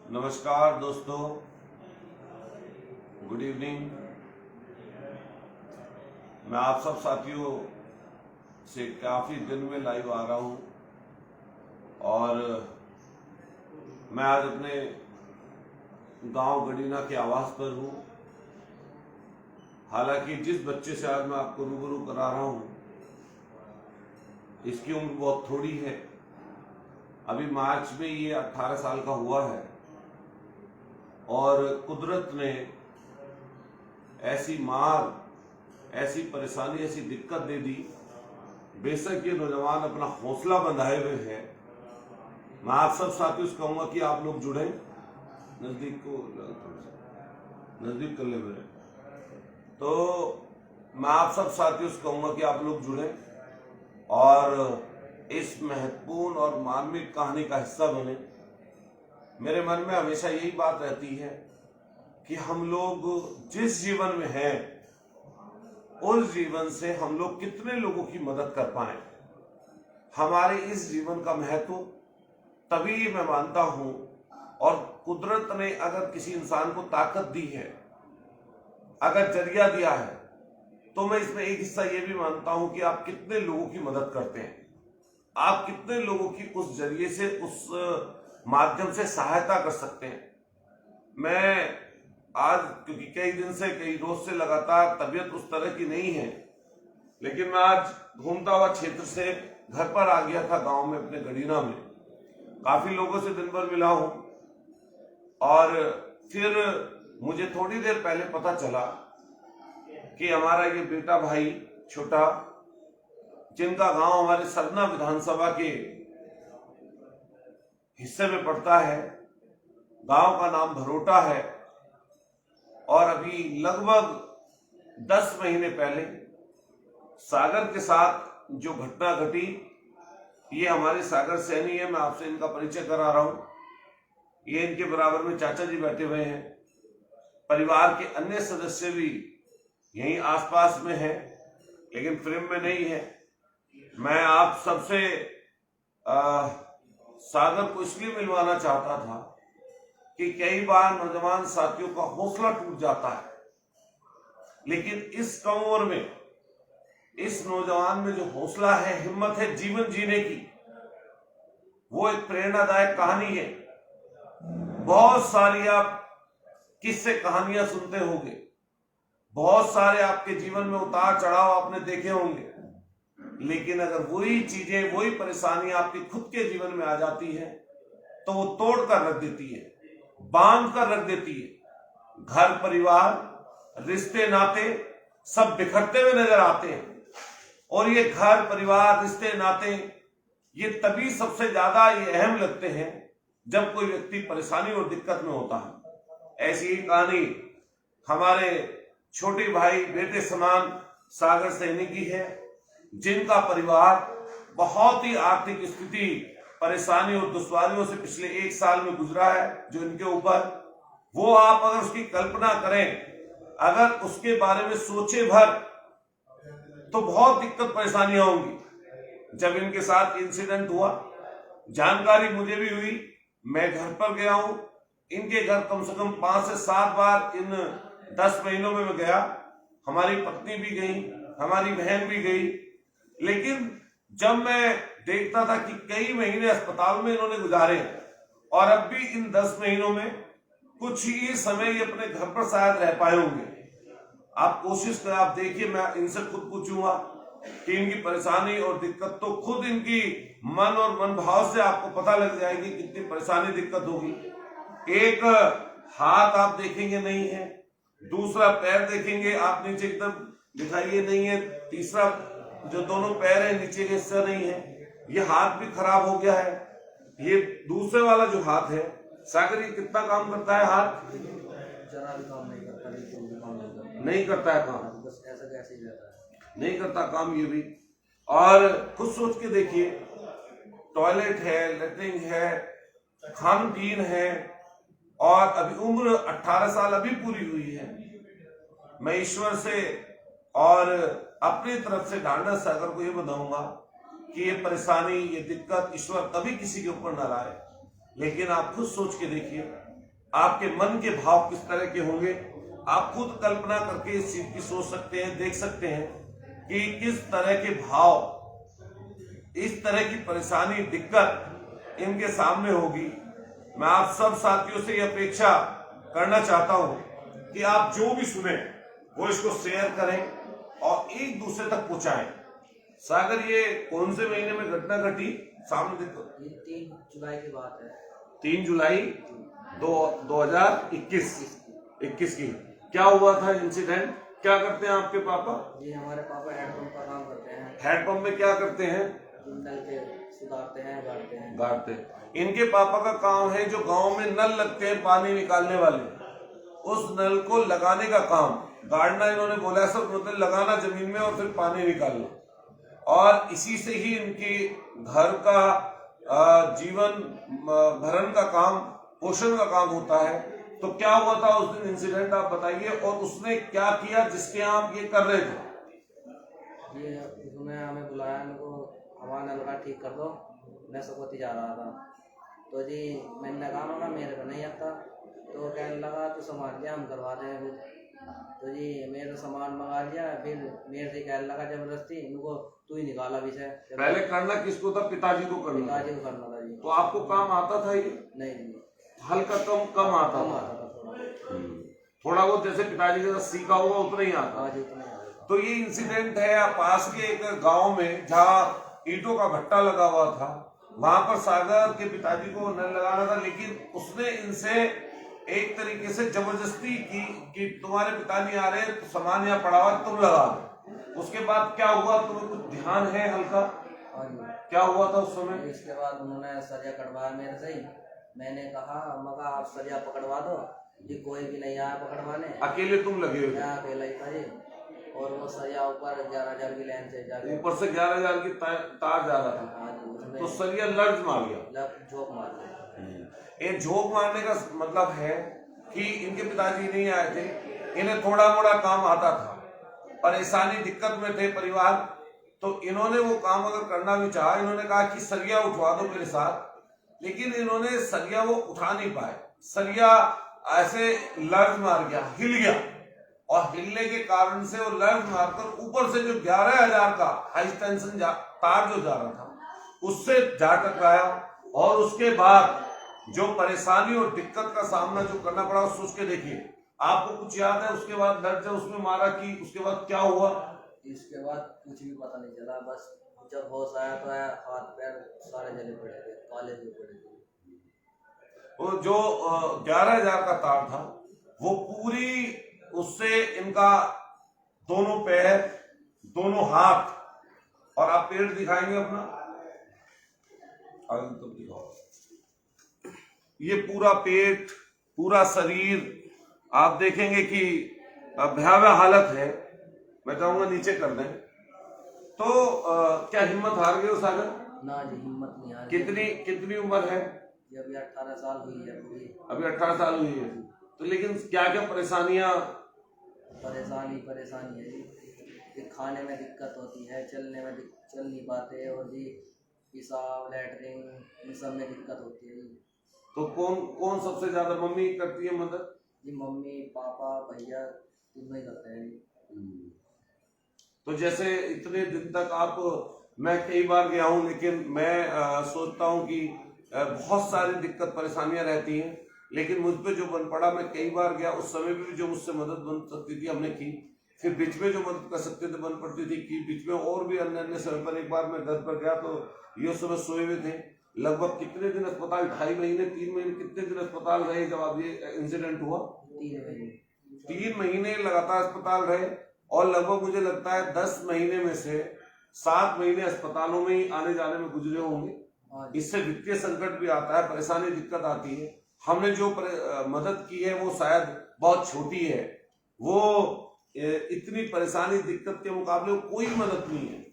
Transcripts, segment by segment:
नमस्कार दोस्तों, good evening. मैं आप सब साथियों से काफ़ी दिन में लाइव आ रहा हूं और मैं आज अपने गांव गडीना के आवास पर हूं। हालांकि जिस बच्चे से आज मैं आपको रूबरू करा रहा हूं, इसकी उम्र बहुत थोड़ी है। अभी मार्च में ये 18 साल का हुआ है और कुदरत ने ऐसी मार, ऐसी परेशानी, ऐसी दिक्कत दे दी। बेशक ये नौजवान अपना हौसला बंधाए हुए हैं। मैं आप सब साथियों से कहूंगा कि आप लोग जुड़े, नजदीक को नजदीक कर ले मेरे। तो मैं आप सब साथियों से कहूंगा कि आप लोग जुड़े और इस महत्वपूर्ण और मार्मिक कहानी का हिस्सा बने। मेरे मन में हमेशा यही बात रहती है कि हम लोग जिस जीवन में हैं, उस जीवन से हम लोग कितने लोगों की मदद कर पाए। हमारे इस जीवन का महत्व तभी मैं मानता हूं, और कुदरत ने अगर किसी इंसान को ताकत दी है, अगर जरिया दिया है, तो मैं इसमें एक हिस्सा ये भी मानता हूं कि आप कितने लोगों की मदद करते हैं, आप कितने लोगों की उस जरिए से, उस माध्यम से सहायता कर सकते हैं। मैं आज, क्योंकि कई दिन से, कई रोज से लगातार तबीयत उस तरह की नहीं है, लेकिन मैं आज घूमता हुआ क्षेत्र से घर पर आ गया था, गांव में अपने गडीना में। काफी लोगों से दिन भर मिला हूं और फिर मुझे थोड़ी देर पहले पता चला कि हमारा ये बेटा भाई छोटा, जिनका गांव हमारे सरना विधानसभा के हिस्से में पड़ता है, गांव का नाम भरोटा है, और अभी लगभग 10 महीने पहले सागर के साथ जो घटना घटी, ये हमारे सागर सैनी है। मैं आपसे इनका परिचय करा रहा हूं। ये इनके बराबर में चाचा जी बैठे हुए हैं। परिवार के अन्य सदस्य भी यहीं आसपास में हैं, लेकिन फ्रेम में नहीं है। मैं आप सबसे सागर को इसलिए मिलवाना चाहता था कि कई बार नौजवान साथियों का हौसला टूट जाता है, लेकिन इस कम उम्र में इस नौजवान में जो हौसला है, हिम्मत है जीवन जीने की, वो एक प्रेरणादायक कहानी है। बहुत सारी आप किस्से कहानियां सुनते होंगे, बहुत सारे आपके जीवन में उतार चढ़ाव आपने देखे होंगे, लेकिन अगर वही चीजें, वही परेशानी आपके खुद के जीवन में आ जाती है, तो वो तोड़ कर रख देती है, बांध कर रख देती है। घर परिवार, रिश्ते नाते सब बिखरते हुए नजर आते हैं। और ये घर परिवार, रिश्ते नाते, ये तभी सबसे ज्यादा ये अहम लगते हैं जब कोई व्यक्ति परेशानी और दिक्कत में होता है। ऐसी ही कहानी हमारे छोटे भाई, बेटे समान सागर सैनी की है, जिनका परिवार बहुत ही आर्थिक स्थिति, परेशानी और दुश्वारियों से पिछले 1 साल में गुजरा है। जो इनके ऊपर, वो आप अगर उसकी कल्पना करें, अगर उसके बारे में सोचे भर, तो बहुत दिक्कत परेशानियां होंगी। जब इनके साथ इंसिडेंट हुआ, जानकारी मुझे भी हुई, मैं घर पर गया हूं। इनके घर कम से कम 5 से 7 बार इन 10 महीनों में मैं गया। हमारी पत्नी भी गई, हमारी बहन भी गई, लेकिन जब मैं देखता था कि कई महीने अस्पताल में इन्होंने गुजारे, और अब भी इन 10 महीनों में कुछ ही समय ये अपने घर पर शायद रह पाए होंगे। आप कोशिश करें, आप देखिए, मैं इनसे खुद पूछूंगा कि इनकी परेशानी और दिक्कत, तो खुद इनकी मन और मन भाव से आपको पता लग जाएगी कितनी परेशानी, दिक्कत होगी। एक हाथ आप देखेंगे नहीं है, दूसरा पैर देखेंगे आप नीचे एकदम दिखाइए नहीं है, तीसरा जो दोनों पैर है नीचे के हिस्सा नहीं है, ये हाथ भी खराब हो गया है। ये दूसरे वाला जो हाथ है, सागर, ये कितना काम करता है हाथ? जरा भी काम नहीं करता, नहीं करता है काम, बस ऐसा कैसे ही रहता है, नहीं करता काम ये भी। और खुद सोच के देखिए, टॉयलेट है, लेटरिन है, खान पीन है, और अभी उम्र 18 साल अभी पूरी हुई है। मैं ईश्वर से और अपनी तरफ से ढांढस सागर को ये बताऊंगा कि ये परेशानी, ये दिक्कत ईश्वर कभी किसी के ऊपर न लाए। लेकिन आप खुद सोच के देखिए, आपके मन के भाव किस तरह के होंगे। आप खुद कल्पना करके इस चीज की सोच सकते हैं, देख सकते हैं कि किस तरह के भाव, इस तरह की परेशानी, दिक्कत इनके सामने होगी। मैं आप सब साथियों से ये अपेक्षा करना चाहता हूं कि आप जो भी सुने वो इसको शेयर करें और एक दूसरे तक पहुंचाएं। सागर, ये कौन से महीने में घटना घटी? सामने देखो, ये 3 जुलाई की बात है। 3 जुलाई 2021 की। क्या हुआ था इंसिडेंट? क्या करते हैं आपके पापा? जी हमारे पापा हेडपम्प का काम करते हैं। हेडपम्प में क्या करते हैं? नल के सुधारते हैं, गाड़ते गाड़ते। इनके पापा का काम है, जो गांव में नल लगते हैं पानी निकालने वाले, उस नल को लगाने का काम, गाड़ना इन्होंने बोला सब, मतलब लगाना जमीन में और फिर पानी निकालना। और इसी से ही इनकी घर का जीवन भरण का काम, पोषण का काम होता है। तो क्या हुआ था उस दिन इंसिडेंट, आप बताइए, और उसने क्या किया जिसके आप ये कर रहे थे? ये उसने हमें बुलाया, उनको हमारा नल का ठीक कर दो। मैं सुकोती जा रहा था तो जी मैंने कहा ना मेरे को नहीं आता। तो वो कहने लगा तो सामान लिया, हम करवा देंगे। तो जी मेरे सामान मंगा लिया, फिर मेरे से कहने लगा जबरदस्ती, इनको तू ही निकाला विषय। पहले करना किसको था? पिताजी को करना। पिताजी को करना था जी। तो आपको काम आता था ये? नहीं जी, हल्का कम आता कम था। आता था थोड़ा। थोड़ा बहुत जैसे पिताजी के साथ सीखा होगा उतना ही आता। आज उतना ही आता था। तो ये इंसिडेंट है पास के एक गांव में, जहाँ ईंटों का भट्टा लगा हुआ था। वहां पर सागर के पिताजी को नल लगाना था, लेकिन उसने इनसे एक तरीके से जबरदस्ती की कि तुम्हारे पिता नहीं आ रहे तो सामान यहाँ पड़ा हुआ तुम लगा दो। उसके बाद क्या हुआ, तुम्हें कुछ ध्यान है हल्का? हाँ जी। क्या हुआ था उस समय? इसके बाद उन्होंने सरिया कटवाया मेरे से ही। मैंने कहा मगा आप सरिया पकड़वा दो जी, कोई भी नहीं आया पकड़वाने। अकेले तुम लगे हुए? मैं अकेला ही था जी। और वो सरिया ऊपर 11,000 की लाइन से जाके, ऊपर से 11,000 की तार जा रहा था। हाँ जी, उसमें तो सरिया लर्ज मार गया। झोंक मार दिया। ये झोंक मारने का मतलब है कि इनके पिताजी नहीं आए थे, इन्हें थोड़ा मोड़ा काम आता था, परेशानी दिक्कत में थे परिवार। तो इन्होंने वो काम अगर करना भी चाहा, इन्होंने कहा कि सरिया उठवा दो मेरे साथ, लेकिन इन्होंने सरिया वो उठा नहीं पाए। सरिया ऐसे लर्ज मार गया, हिल गया, और हिलने के कारण से वो लर्ज मारकर ऊपर से जो 11,000 का हाई टेंशन तार जो जा रहा था उससे जा टकराया। और उसके बाद जो परेशानी और दिक्कत का सामना जो करना पड़ा, सोच के देखिए। आपको कुछ याद है उसके बाद दर्द जब उसमें मारा कि उसके बाद क्या हुआ? इसके बाद कुछ भी पता नहीं चला, बस जब होश आया तो आया, हाथ पैर सारे जले पड़े थे, काले भी पड़े थे। वो जो 11,000 का तार था वो पूरी, उससे इनका दोनों पैर, दोनों हाथ, और आप पेट दिखाएंगे अपना, आगे तो दिखाओ, ये पूरा पेट, पूरा शरीर आप देखेंगे कि भयावह हालत है। मैं चाहूंगा नीचे कर दें। तो क्या हिम्मत हार गए हो सागर? ना जी, हिम्मत नहीं हारी। कितनी उम्र है? ये अभी 18 साल हुई है पूरी। अभी 18 साल हुई है। तो लेकिन क्या क्या परेशानियां? परेशानी है जी, कि खाने में दिक्कत होती है, चलने में चल नहीं पाते, और जी पेशाब, लैटरिन, इन सब में दिक्कत होती है जी। तो कौन सबसे ज्यादा? मम्मी करती है मदद? जी मम्मी, पापा, भैया तीनों ही करते हैं जी। तो जैसे इतने दिन तक आप, मैं कई बार गया हूं, लेकिन मैं सोचता हूं कि बहुत सारी दिक्कत परेशानियां रहती हैं, लेकिन मुझ पे जो बन पड़ा, मैं कई बार गया, उस समय भी जो मुझसे मदद बन सकती थी हमने की, फिर बीच में जो मदद कर सकते थे बन पड़ती थी कि बीच में, और भी अन्य समय पर। एक बार मैं घर पर गया तो ये उस समय सोए हुए थे, लगभग कितने दिन अस्पताल, 2.5 महीने 3 महीने, कितने दिन अस्पताल रहे जब अब ये इंसिडेंट हुआ? 3 महीने लगातार अस्पताल रहे, और लगभग मुझे लगता है 10 महीने में से 7 महीने अस्पतालों में ही आने जाने में गुजरे होंगे। इससे वित्तीय संकट भी आता है, परेशानी, दिक्कत आती है। हमने जो मदद की है वो शायद बहुत छोटी है, वो इतनी परेशानी, दिक्कत के मुकाबले कोई मदद नहीं है,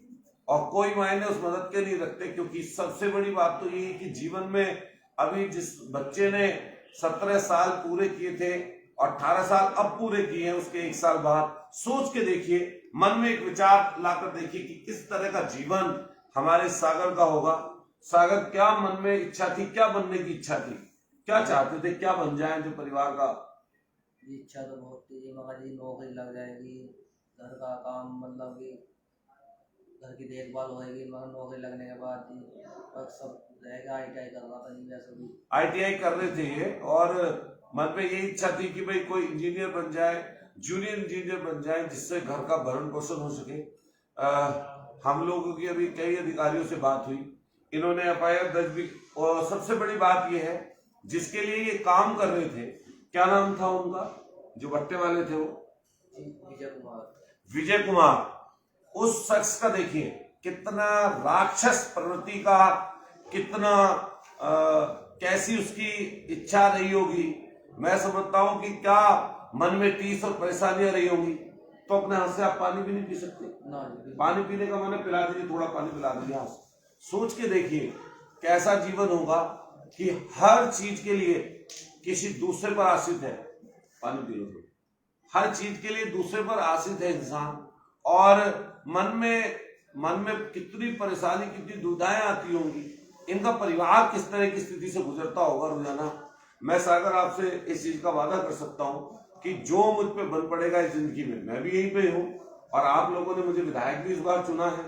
और कोई मायने उस मदद के नहीं रखते। क्योंकि सबसे बड़ी बात तो ये है कि जीवन में अभी जिस बच्चे ने 17 साल पूरे किए थे, 18 साल अब पूरे किए हैं, उसके 1 साल बाद सोच के देखिए, मन में एक विचार लाकर देखिए कि किस तरह का जीवन हमारे सागर का होगा। सागर क्या मन में इच्छा थी, क्या बनने की इच्छा थी? क्या चाहते थे, क्या बन जाए जो परिवार का? जी इच्छा तो बहुत थी जी, मगर जी नौकरी लग जाएगी, घर का काम मतलब कि घर की देखभाल होएगी, मगर नौकरी लगने के बाद जी बस सब रहेगा। ITI कर रहा था जी वैसे भी। ITI कर रहे थे ये, और मन में यही इच्छा थी कि भाई कोई इंजीनियर बन जाए, जूनियर इंजीनियर बन जाए, जिससे घर का भरण पोषण हो सके। हम लोगों की अभी कई अधिकारियों से बात हुई, इन्होंने FIR दर्ज भी, और सबसे बड़ी बात यह है जिसके लिए ये काम कर रहे थे, क्या नाम था उनका जो भट्टे वाले थे वो? जी विजय कुमार। विजय कुमार। उस शख्स का देखिए कितना राक्षस प्रवृत्ति का, कितना कैसी उसकी इच्छा रही होगी। मैं समझता हूं कि क्या मन में टीस और परेशानियां रही होंगी। तो अपने हाथ से आप पानी भी नहीं पी सकते। ना जी पानी पीने का मैंने पिला दीजिए, थोड़ा पानी पिला दीजिए हाथ से। सोच के देखिए कैसा जीवन होगा कि हर चीज के लिए किसी दूसरे पर आश्रित है। पानी पी लो। हर चीज के लिए दूसरे पर आश्रित है इंसान, और मन में कितनी परेशानी, कितनी दुविधाएं आती होंगी। इनका परिवार किस तरह की स्थिति से गुजरता होगा रोजाना। मैं सागर आपसे इस चीज का वादा कर सकता हूं कि जो मुझ पे बन पड़ेगा इस जिंदगी में, मैं भी यहीं पे हूं, और आप लोगों ने मुझे विधायक भी इस बार चुना है।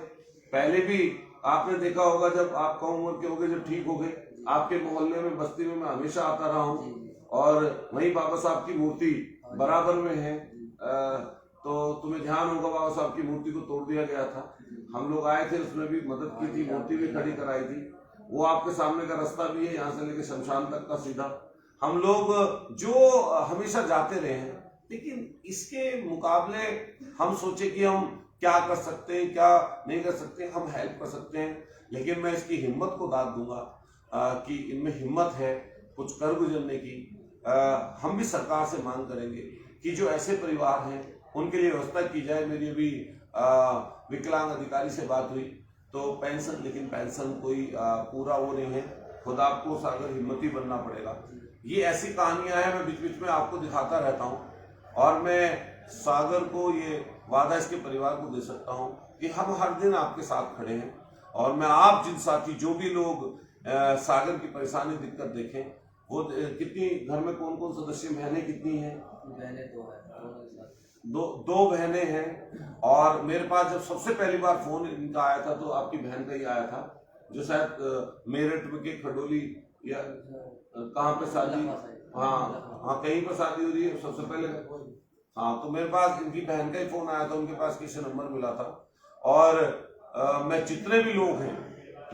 पहले भी आपने देखा होगा, जब आप कम उम्र के हो गए, जब ठीक हो गए, आपके मोहल्ले में, बस्ती में मैं हमेशा आता रहा हूँ, और वहीं बाबा साहब की मूर्ति बराबर में है। तो तुम्हें ध्यान होगा, बाबा साहब की मूर्ति को तोड़ दिया गया था, हम लोग आए थे, उसमें भी मदद की थी, मूर्ति भी खड़ी कराई थी। वो आपके सामने का रास्ता भी है, यहाँ से लेके शमशान तक का सीधा। हम लोग जो हमेशा जाते रहे हैं, लेकिन इसके मुकाबले हम सोचे कि हम क्या कर सकते हैं, क्या नहीं कर सकते, हम हेल्प कर सकते हैं। लेकिन मैं इसकी हिम्मत को दाद दूंगा कि इनमें हिम्मत है कुछ कर गुजरने की। हम भी सरकार से मांग करेंगे कि जो ऐसे परिवार हैं उनके लिए व्यवस्था की जाए। मेरी अभी विकलांग अधिकारी से बात हुई, तो पेंशन, लेकिन पेंशन कोई पूरा वो नहीं है। खुद आपको सागर हिम्मती बनना पड़ेगा। ये ऐसी कहानियां हैं, मैं बीच बीच में आपको दिखाता रहता हूँ, और मैं सागर को ये वादा इसके परिवार को दे सकता हूँ कि हम हर दिन आपके साथ खड़े हैं। और मैं आप जिन साथी, जो भी लोग सागर की परेशानी, दिक्कत देखें, वो कितनी घर में कौन कौन सदस्य, बहनें कितनी हैं? बहनें दो है, दो बहनें हैं। और मेरे पास जब सबसे पहली बार फोन इनका आया था, तो आपकी बहन का ही आया था, जो शायद मेरठ में के खडोली या कहाँ पे शादी, हाँ कहीं पर शादी हो रही है सबसे पहले। हाँ, तो मेरे पास इनकी बहन का ही फोन आया था, उनके पास किसी नंबर मिला था। और मैं जितने भी लोग हैं,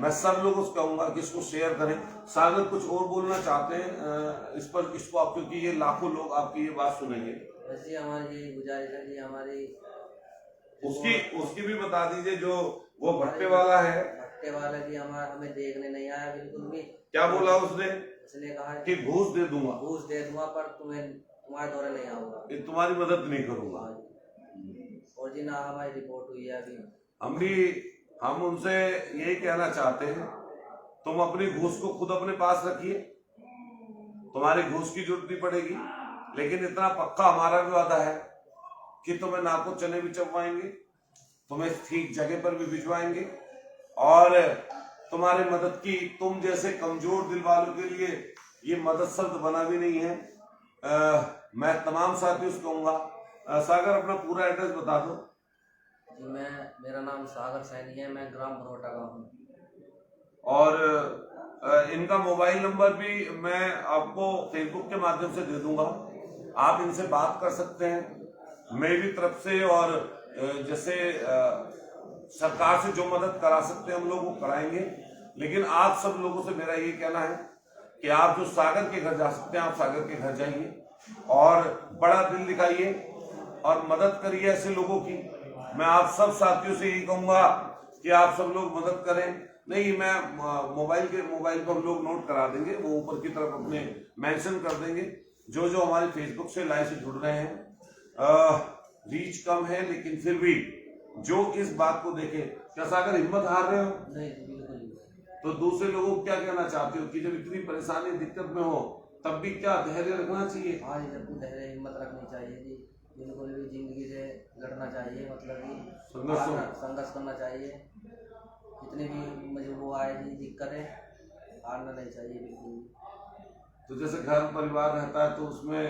मैं सब लोगों से कहूंगा कि इसको शेयर करें। सागर कुछ और बोलना चाहते हैं इस पर, इसको आप, क्योंकि ये लाखों लोग आपकी ये बात सुनेंगे। वैसे हमारी गुजारिश है जी, हमारी उसकी भी बता दीजिए, जो वो भट्टे वाला है। भट्टे वाला जी हमें देखने नहीं आया बिल्कुल भी। क्या बोला उसने? उसने कहा कि घूस दे दूंगा, घूस दे दूंगा, पर तुम्हारे दौरे नहीं आऊंगा, तुम्हारी मदद नहीं करूंगा। और जी ना हमारी रिपोर्ट हुई है अभी। हम उनसे यही कहना चाहते हैं, तुम अपनी घूस को खुद अपने पास रखिए, तुम्हारी घूस की जरूरत नहीं पड़ेगी। लेकिन इतना पक्का हमारा भी वादा है कि तुम्हें नाको चने भी चबवाएंगे, तुम्हें ठीक जगह पर भी भिजवाएंगे, और तुम्हारे मदद की, तुम जैसे कमजोर दिल वालों के लिए ये मदद शब्द बना भी नहीं है। मैं तमाम साथियों से कहूंगा, सागर अपना पूरा एड्रेस बता दो। जी मेरा नाम सागर सैनी है, मैं ग्राम भरोटा का हूँ। और इनका मोबाइल नंबर भी मैं आपको फेसबुक के माध्यम से दे दूंगा, आप इनसे बात कर सकते हैं मेरी तरफ से। और जैसे सरकार से जो मदद करा सकते हैं हम लोग वो कराएंगे। लेकिन आप सब लोगों से मेरा ये कहना है कि आप जो सागर के घर जा सकते हैं, आप सागर के घर जाइए, और बड़ा दिल दिखाइए, और मदद करिए ऐसे लोगों की। मैं आप सब साथियों से यही कहूंगा कि आप सब लोग मदद करें। नहीं, मैं मोबाइल पर हम लोग नोट करा देंगे, वो ऊपर की तरफ अपने मेंशन कर देंगे। जो जो हमारे फेसबुक से लाइव से जुड़ रहे हैं, रीच कम है, लेकिन फिर भी जो इस बात को देखे, क्या सागर हिम्मत हार रहे हो? नहीं बिल्कुल। तो दूसरे लोगों को क्या कहना चाहते हो कि जब इतनी परेशानी, दिक्कत में हो, तब भी क्या धैर्य रखना चाहिए? हाँ जी, जब धैर्य, हिम्मत रखनी चाहिए जी, बिल्कुल भी जिंदगी से लड़ना चाहिए, मतलब कि संघर्ष करना चाहिए। जितने भी मुझे वो आए जी दिक्कतें, हारना नहीं चाहिए बिल्कुल। तो जैसे घर परिवार रहता है तो उसमें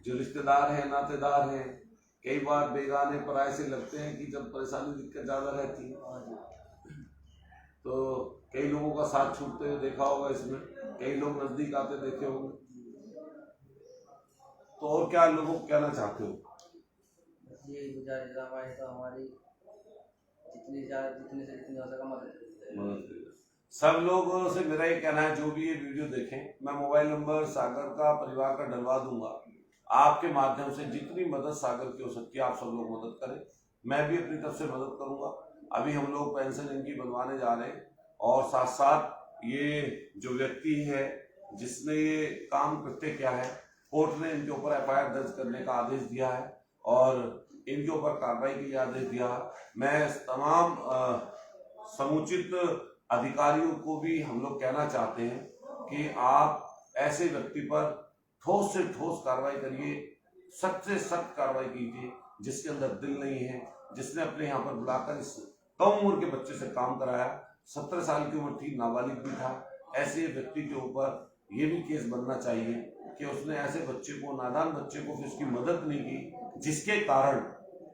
जो रिश्तेदार हैं, नातेदार हैं, कई बार बेगाने पराये से लगते हैं कि जब परेशानी दिक्कत ज्यादा रहती है तो कई लोगों का साथ छूटते हुए देखा होगा, इसमें कई लोग नजदीक आते देखे होंगे। तो और क्या लोगों को कहना चाहते हो? यही गुजारिश है हमारी, तो हमारी जितनी से जितनी हो सके मदद करिए। सब लोगों से मेरा ये कहना है, जो भी ये वीडियो देखें, मैं मोबाइल नंबर सागर का, परिवार का डलवा दूंगा। आपके माध्यम से जितनी मदद सागर की हो सकती है आप सब लोग मदद करें, मैं भी अपनी तरफ से मदद करूंगा। अभी हम लोग पेंशन इनकी बनवाने जा रहे हैं और साथ साथ ये जो व्यक्ति है जिसने ये काम कृत्य किया है, कोर्ट ने इनके ऊपर FIR दर्ज करने का आदेश दिया है और इनके ऊपर कार्रवाई के लिए आदेश दिया है। मैं तमाम समुचित अधिकारियों को भी हम लोग कहना चाहते हैं कि आप ऐसे व्यक्ति पर ठोस से ठोस कार्रवाई करिए, सख्त से सख्त कार्रवाई कीजिए जिसके अंदर दिल नहीं है, जिसने अपने यहाँ पर बुलाकर इस कम उम्र के बच्चे से काम कराया। 17 साल की उम्र थी, नाबालिग भी था। ऐसे व्यक्ति के ऊपर ये भी केस बनना चाहिए कि उसने ऐसे बच्चे को, नादान बच्चे को, उसकी मदद नहीं की, जिसके कारण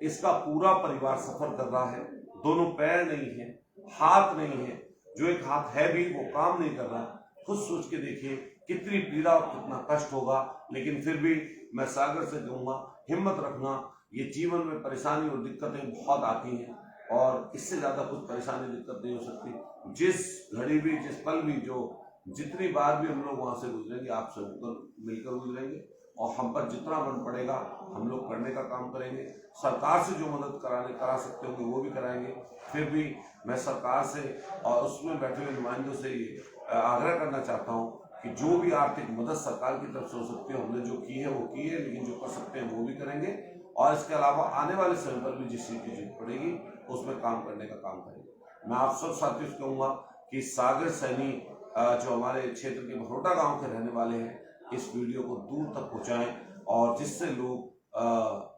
इसका पूरा परिवार सफर कर रहा है। दोनों पैर नहीं है, हाथ नहीं है, जो एक हाथ है भी वो काम नहीं कर रहा। खुद सोच के देखिए कितनी पीड़ा और कितना कष्ट होगा। लेकिन फिर भी मैं सागर से कहूँगा, हिम्मत रखना। ये जीवन में परेशानी और दिक्कतें बहुत आती हैं और इससे ज्यादा कुछ परेशानी दिक्कत नहीं हो सकती। जिस घड़ी भी, जिस पल भी, जो जितनी बार भी हम लोग वहां से गुजरेंगे, आप सब मिलकर गुजरेंगे और हम पर जितना बन पड़ेगा हम लोग करने का काम करेंगे। सरकार से जो मदद करा सकते होंगे वो भी कराएंगे। फिर भी मैं सरकार से और उसमें बैठे हुए नुमाइंदों से ये आग्रह करना चाहता हूँ कि जो भी आर्थिक मदद सरकार की तरफ से हो सकती है, हमने जो की है वो की है, लेकिन जो कर सकते हैं वो भी करेंगे। और इसके अलावा आने वाले समय पर भी जिस चीज की जरूरत पड़ेगी उसमें काम करने का काम करेंगे। मैं आप सब साथियों से कहूँगा कि सागर सैनी जो हमारे क्षेत्र के भरोटा गांव के रहने वाले हैं, इस वीडियो को दूर तक पहुंचाएं और जिससे लोग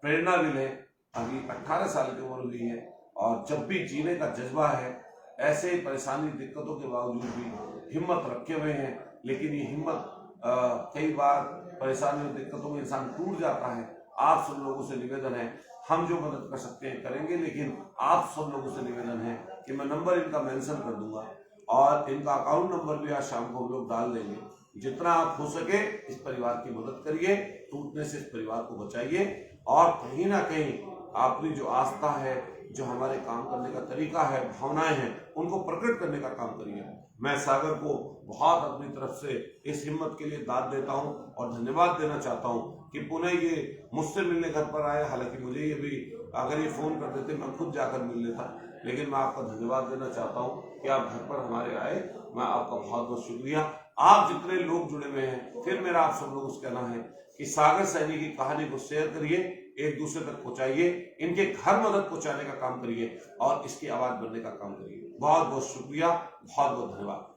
प्रेरणा मिले। अभी 18 साल की उम्र हुई है और जब भी जीने का जज्बा है, ऐसे परेशानी दिक्कतों के बावजूद भी हिम्मत रखे हुए हैं। लेकिन ये हिम्मत कई बार परेशानी और दिक्कतों में इंसान टूट जाता है। आप सब लोगों से निवेदन है, हम जो मदद कर सकते हैं करेंगे, लेकिन आप सब लोगों से निवेदन है कि मैं नंबर इनका मेंशन कर दूंगा और इनका अकाउंट नंबर भी आज शाम को हम लोग डाल देंगे। जितना आप हो सके इस परिवार की मदद करिए, टूटने से इस परिवार को बचाइए और कहीं ना कहीं अपनी जो आस्था है, जो हमारे काम करने का तरीका है, भावनाएं हैं, उनको प्रकट करने का काम करिए। मैं सागर को बहुत अपनी तरफ से इस हिम्मत के लिए दाद देता हूं और धन्यवाद देना चाहता हूं कि पुनः ये मुझसे मिलने घर पर आए। हालांकि मुझे ये भी अगर ये फोन कर देते मैं खुद जाकर मिल लेता, लेकिन मैं आपका धन्यवाद देना चाहता हूं कि आप घर पर हमारे आए। मैं आपका बहुत बहुत शुक्रिया। आप जितने लोग जुड़े हुए हैं, फिर मेरा आप सब लोगों से कहना है कि सागर सैनी की कहानी को शेयर करिए, एक दूसरे तक पहुंचाइए, इनके घर मदद पहुंचाने का काम करिए और इसकी आवाज बनने का काम करिए। बहुत बहुत शुक्रिया, बहुत बहुत धन्यवाद।